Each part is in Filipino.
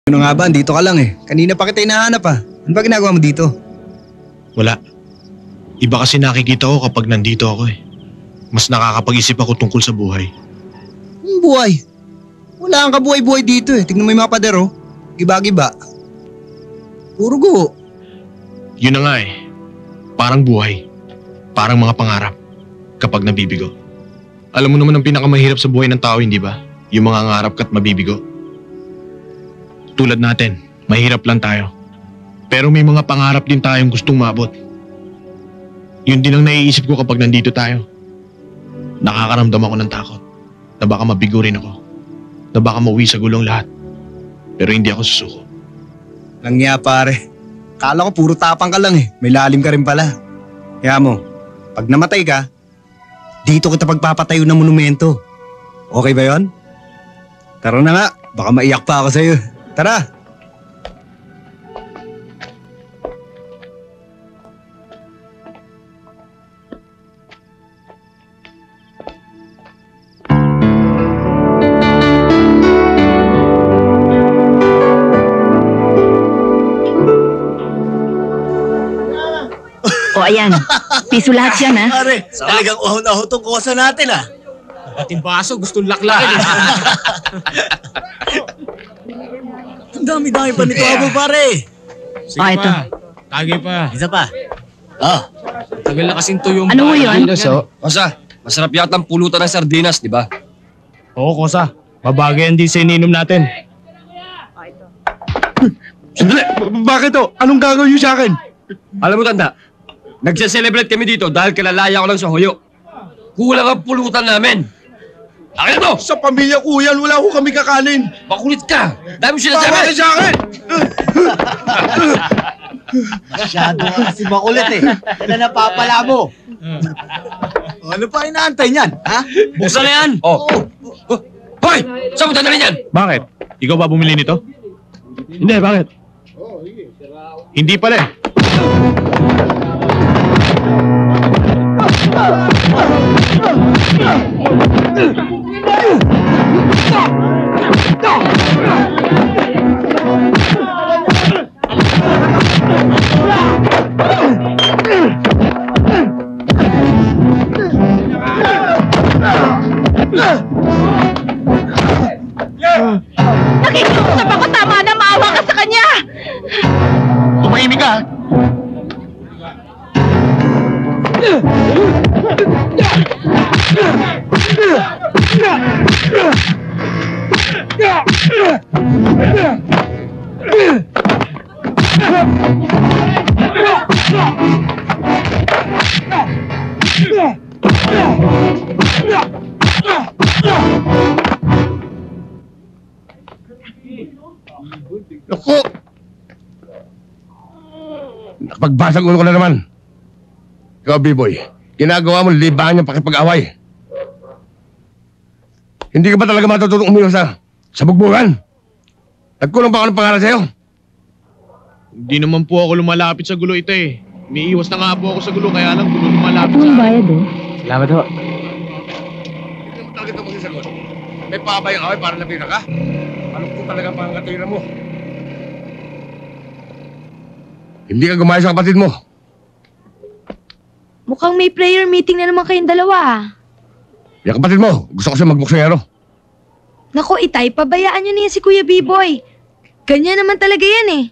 Ano nga ba, dito ka lang eh. Kanina pa kita hinahanap ah. Ano ba ginagawa mo dito? Wala. Iba kasi nakikita ko kapag nandito ako eh. Mas nakakapag-isip ako tungkol sa buhay. Ang buhay? Wala kang kabuhay-buhay dito eh. Tignan mo yung mga pader oh. Giba-giba. Puro guho. Yun na nga eh. Parang buhay. Parang mga pangarap. Kapag nabibigo. Alam mo naman ang pinakamahirap sa buhay ng tao, hindi ba? Yung mga ngangarap ka't mabibigo. Tulad natin, mahirap lang tayo. Pero may mga pangarap din tayong gustong maabot. Yun din ang naiisip ko kapag nandito tayo. Nakakaramdam ako ng takot. Na baka mabigo rin ako. Na baka mauwi sa gulong lahat. Pero hindi ako susuko. Langya pare. Kala ko puro tapang ka lang eh. May lalim ka rin pala. Kaya mo, pag namatay ka, dito kita pagpapatayo ng monumento. Okay ba yon? Tara na nga, baka maiyak pa ako sa'yo. Tara! O ayan, piso lahat yan ha. Pare, talagang uhaw na uhaw tong kosa natin ah. Pati baso, gustong laklakin. Ang dami-dami pa nito abo pare. Sige Oh, ito. pa, tagay pa. Isa pa. Oh, Tagal na kasing tuyong Ano mo yun? Kosa, masarap yata ang pulutan ng sardinas, di ba? Oo, Kosa. Mabagay hindi sa ininom natin. Sandali! Bakit to? Anong gagawin niyo sa akin? Alam mo, tanda, nagse-celebrate kami dito dahil kalalaya ko lang sa huyo. Kulang ang pulutan namin. Akin to! Sa pamilya ko yan, wala ko kami kakanin. Makulit ka! Dami mo Bakit sinasabi! sa akin? masyado ka kasi makulit eh. Kaya napapala mo. Ano pa inaantay niyan, ha? Buksan na yan! Oh. Hoy! Saan mo dadalhin yan? Bakit? Ikaw ba bumili nito? Hindi, bakit? Hindi pala eh. Nakikiusap ako, tama na, maawa ka sa kanya! Tumahimik ka! Naku! Nakapagbasag ulo ko na naman. Ikaw, B-boy, ginagawa mo libangan niyang pakipag-away. Hindi ka ba talaga matutulong umiwas sa bugbugan? Nagkulong ba ako ng pangalan sa'yo? Hindi naman po ako lumalapit sa gulo ito eh. May iwas na nga po ako sa gulo kaya lang gulo lumalapit Ang sa akin. bayad oh. Salamat ho. Hindi mo talaga ito magsasagot. May pabayang away para lapitan ka? Malungkot talaga ang pangangatuwiran mo. Hindi ka gumaya sa kapatid mo. Mukhang may prayer meeting na naman kayong dalawa. Yung kapatid mo, gusto ko siya magboksingero. Naku, Itay, pabayaan nyo niya si Kuya B-Boy. Ganyan naman talaga yan eh.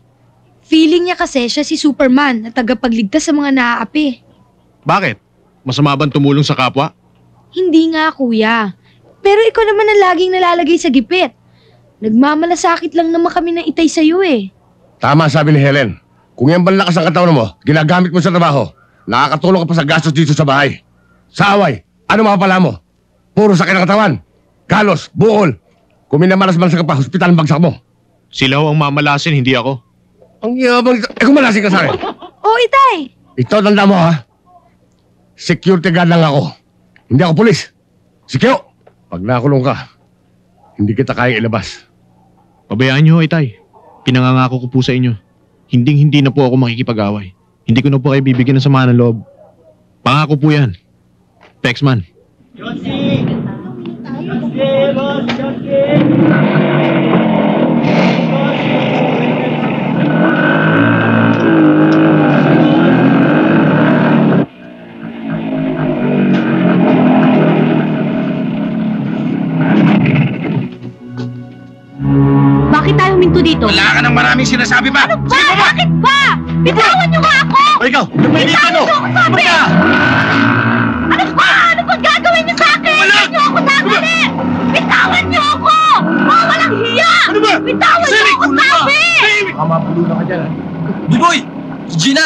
Feeling niya kasi siya si Superman na tagapagligtas sa mga naaapi. Bakit? Masama bang tumulong sa kapwa? Hindi nga, Kuya. Pero ikaw naman ang laging nalalagay sa gipit. Nagmamalasakit lang naman kami ng Itay sa'yo eh. Tama sabi ni Helen. Kung yan ba lakas ang katawan mo, ginagamit mo sa trabaho, nakakatulong ka pa sa gastos dito sa bahay. Sa away, ano mapapala mo? Puro sakit ng katawan. Galos, bukol. Kung minamalas-malas ka pa, hospital ang bagsak mo. Sila ho ang mamalasin, hindi ako. Ang yabang nito. Kung malasin ka sa akin. Oh, Itay! Ito, tanda mo ha. Security guard lang ako. Hindi ako pulis. Sikyo! Pag nakulong ka, hindi kita kayang ilabas. Pabayaan niyo ho, Itay. Pinangangako ko po sa inyo. Hinding-hindi na po ako makikipag-away. Hindi ko na po kayo bibigyan ng sama ng loob. Pangako po yan. Pexman. Josie! maraming sinasabi pa. Ano ba? Bakit ba? Bitawan niyo nga ako! O ikaw, yung may dito, no? Bitawan niyo ako, sabi! Ano ba? Ano ba gagawin niyo sa akin? Bitawan niyo ako sabi! Bitawan niyo ako! Mga walang hiya! Ano ba? Bitawan niyo ako sabi! Mamapulo na ka dyan, ha? Biboy! Si Gina!